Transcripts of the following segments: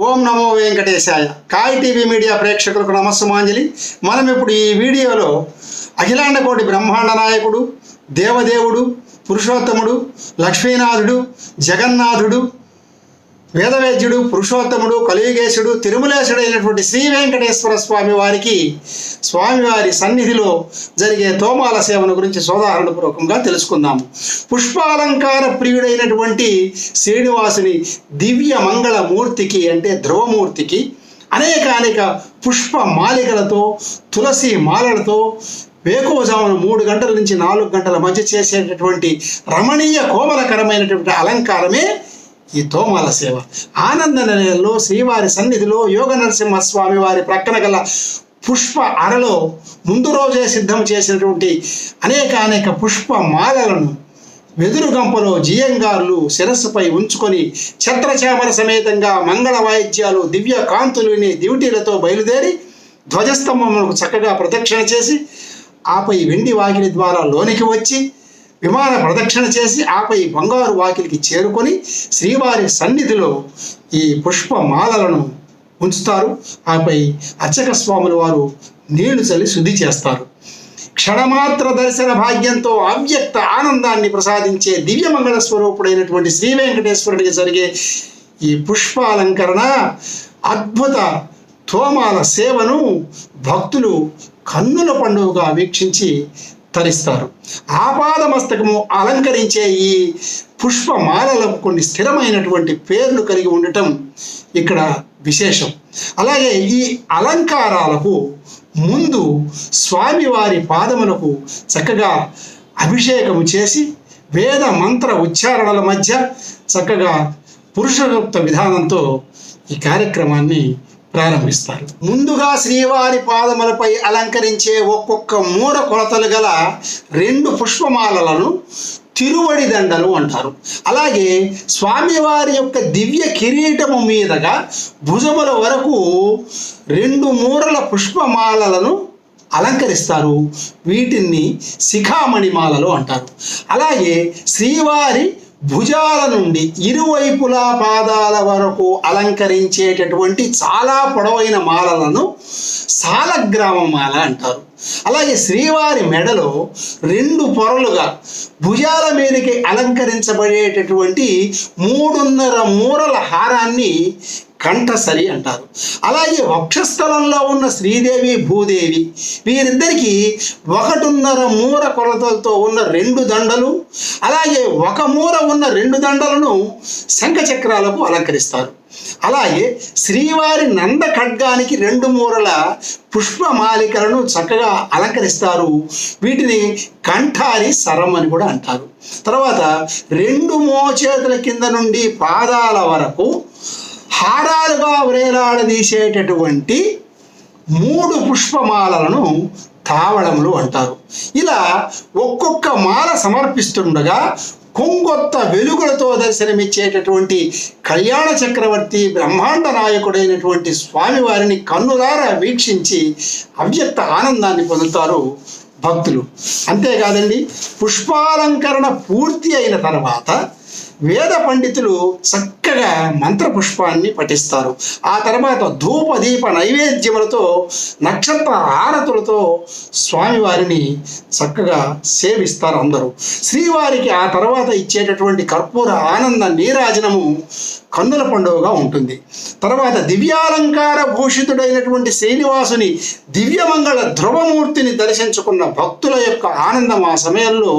ఓం నమో వెంకటేశాయ. కాయ్ TV media ప్రేక్షకులకు నమస్సుమాంజలి. మనం ఇప్పుడు ఈ వీడియోలో అఖిలాండ కోటి బ్రహ్మాండ నాయకుడు, దేవదేవుడు, పురుషోత్తముడు, లక్ష్మీనాథుడు, జగన్నాథుడు, వేదవేద్యుడు, పురుషోత్తముడు, కలియుగేశుడు, తిరుమలేశుడు అయినటువంటి శ్రీ వెంకటేశ్వర స్వామి వారికి స్వామివారి సన్నిధిలో జరిగే తోమాల సేవను గురించి సోదాహరణపూర్వకంగా తెలుసుకుందాము. పుష్పాలంకార ప్రియుడైనటువంటి శ్రీనివాసుని దివ్య మంగళ మూర్తికి అంటే ధ్రువమూర్తికి అనేక పుష్ప మాలికలతో, తులసి మాలలతో వేకువజామున 3 గంటల నుంచి 4 గంటల మధ్య చేసేటటువంటి రమణీయ కోమలకరమైనటువంటి అలంకారమే ఈ తోమాల సేవ. ఆనంద నిలయంలో శ్రీవారి సన్నిధిలో యోగ నరసింహస్వామి వారి ప్రక్కన గల పుష్ప అరలో ముందు రోజే సిద్ధం చేసినటువంటి అనేక పుష్ప మాలలను వెదురు గంపలో జియంగార్లు శిరస్సుపై ఉంచుకొని ఛత్రచామర సమేతంగా మంగళ వాయిద్యాలు దివ్య కాంతులని దివిటీలతో బయలుదేరి ధ్వజస్తంభములకు చక్కగా ప్రదక్షిణ చేసి ఆపై వెండి వాకిలి ద్వారా లోనికి వచ్చి విమాన ప్రదక్షిణ చేసి ఆపై బంగారు వాకిలికి చేరుకొని శ్రీవారి సన్నిధిలో ఈ పుష్పమాలలను ఉంచుతారు. ఆపై అర్చక స్వాముల వారు నీళ్లు చల్లి శుద్ధి చేస్తారు. క్షణమాత్ర దర్శన భాగ్యంతో అవ్యక్త ఆనందాన్ని ప్రసాదించే దివ్యమంగళ స్వరూపుడైనటువంటి శ్రీ వెంకటేశ్వరుడికి జరిగే ఈ పుష్పాలంకరణ అద్భుత తోమాల సేవను భక్తులు కన్నుల పండుగగా వీక్షించి తరిస్తారు. ఆపాదమస్తకము అలంకరించే ఈ పుష్పమాలలకు కొన్ని స్థిరమైనటువంటి పేర్లు కలిగి ఉండటం ఇక్కడ విశేషం. అలాగే ఈ అలంకారాలకు ముందు స్వామివారి పాదములకు చక్కగా అభిషేకము చేసి వేద మంత్ర ఉచ్చారణల మధ్య చక్కగా పురుషోక్త విధానంతో ఈ కార్యక్రమాన్ని ప్రారంభిస్తారు. ముందుగా శ్రీవారి పాదములపై అలంకరించే ఒక్కొక్క మూర కొలతలు గల 2 పుష్పమాలలను తిరువడి దండలు అంటారు. అలాగే స్వామివారి యొక్క దివ్య కిరీటము మీదగా భుజముల వరకు 2 మూరల పుష్పమాలలను అలంకరిస్తారు. వీటిని శిఖామణి మాలలు అంటారు. అలాగే శ్రీవారి భుజాల నుండి ఇరువైపులా పాదాల వరకు అలంకరించేటటువంటి చాలా పొడవైన మాలలను సాలగ్రామ మాల అంటారు. అలాగే శ్రీవారి మెడలో 2 పొరలుగా భుజాల మీదకి అలంకరించబడేటటువంటి 3.5 మూరల హారాన్ని కంఠసరి అంటారు. అలాగే వక్షస్థలంలో ఉన్న శ్రీదేవి భూదేవి వీరిద్దరికీ 1.5 మూర కొలతలతో ఉన్న 2 దండలు, అలాగే 1 మూర ఉన్న 2 దండలను శంఖచక్రాలకు అలంకరిస్తారు. అలాగే శ్రీవారి నంద ఖడ్గానికి 2 మూరల పుష్పమాలికలను చక్కగా అలంకరిస్తారు. వీటిని కంఠారి సరం అని కూడా అంటారు. తర్వాత 2 మోచేతుల కింద నుండి పాదాల వరకు హారాలుగా వ్రేలాడదీసేటటువంటి 3 పుష్పమాలలను తావళములు అంటారు. ఇలా ఒక్కొక్క మాల సమర్పిస్తుండగా కొంగొత్త వెలుగులతో దర్శనమిచ్చేటటువంటి కళ్యాణ చక్రవర్తి బ్రహ్మాండ నాయకుడైనటువంటి స్వామివారిని కన్నులారా వీక్షించి అవ్యక్త ఆనందాన్ని పొందుతారు భక్తులు. అంతేకాదండి, పుష్పాలంకరణ పూర్తి అయిన తర్వాత వేద పండితులు చక్కగా మంత్రపుష్పాన్ని పఠిస్తారు. ఆ తర్వాత ధూపదీప నైవేద్యములతో నక్షత్ర హారతులతో స్వామివారిని చక్కగా సేవిస్తారు అందరూ. శ్రీవారికి ఆ తర్వాత ఇచ్చేటటువంటి కర్పూర ఆనంద నీరాజనము కన్నుల పండుగగా ఉంటుంది. తర్వాత దివ్యాలంకార భూషితుడైనటువంటి శ్రీనివాసుని దివ్యమంగళ ధ్రువమూర్తిని దర్శించుకున్న భక్తుల యొక్క ఆనందం ఆ సమయంలో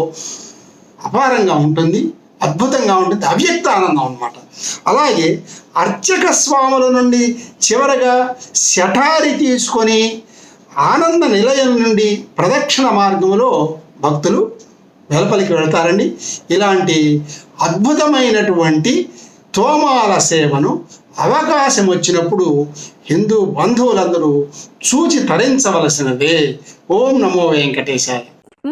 అపారంగా ఉంటుంది, అద్భుతంగా ఉంటుంది, అవ్యక్త ఆనందం అన్నమాట. అలాగే అర్చక స్వాముల నుండి చివరగా శఠారి తీసుకొని ఆనంద నిలయం నుండి ప్రదక్షిణ మార్గంలో భక్తులు వెలుపలికి వెళ్తారండి. ఇలాంటి అద్భుతమైనటువంటి తోమాల సేవను అవకాశం వచ్చినప్పుడు హిందూ బంధువులందరూ చూచి తరించవలసినదే. ఓం నమో వెంకటేశాయ.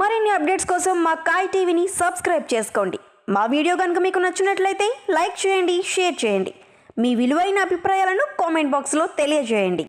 మరిన్ని అప్డేట్స్ కోసం మా కాయ్ టీవీని సబ్స్క్రైబ్ చేసుకోండి. మా వీడియో కనుక మీకు నచ్చినట్లయితే లైక్ చేయండి, షేర్ చేయండి. మీ విలువైన అభిప్రాయాలను కామెంట్ బాక్స్లో తెలియజేయండి.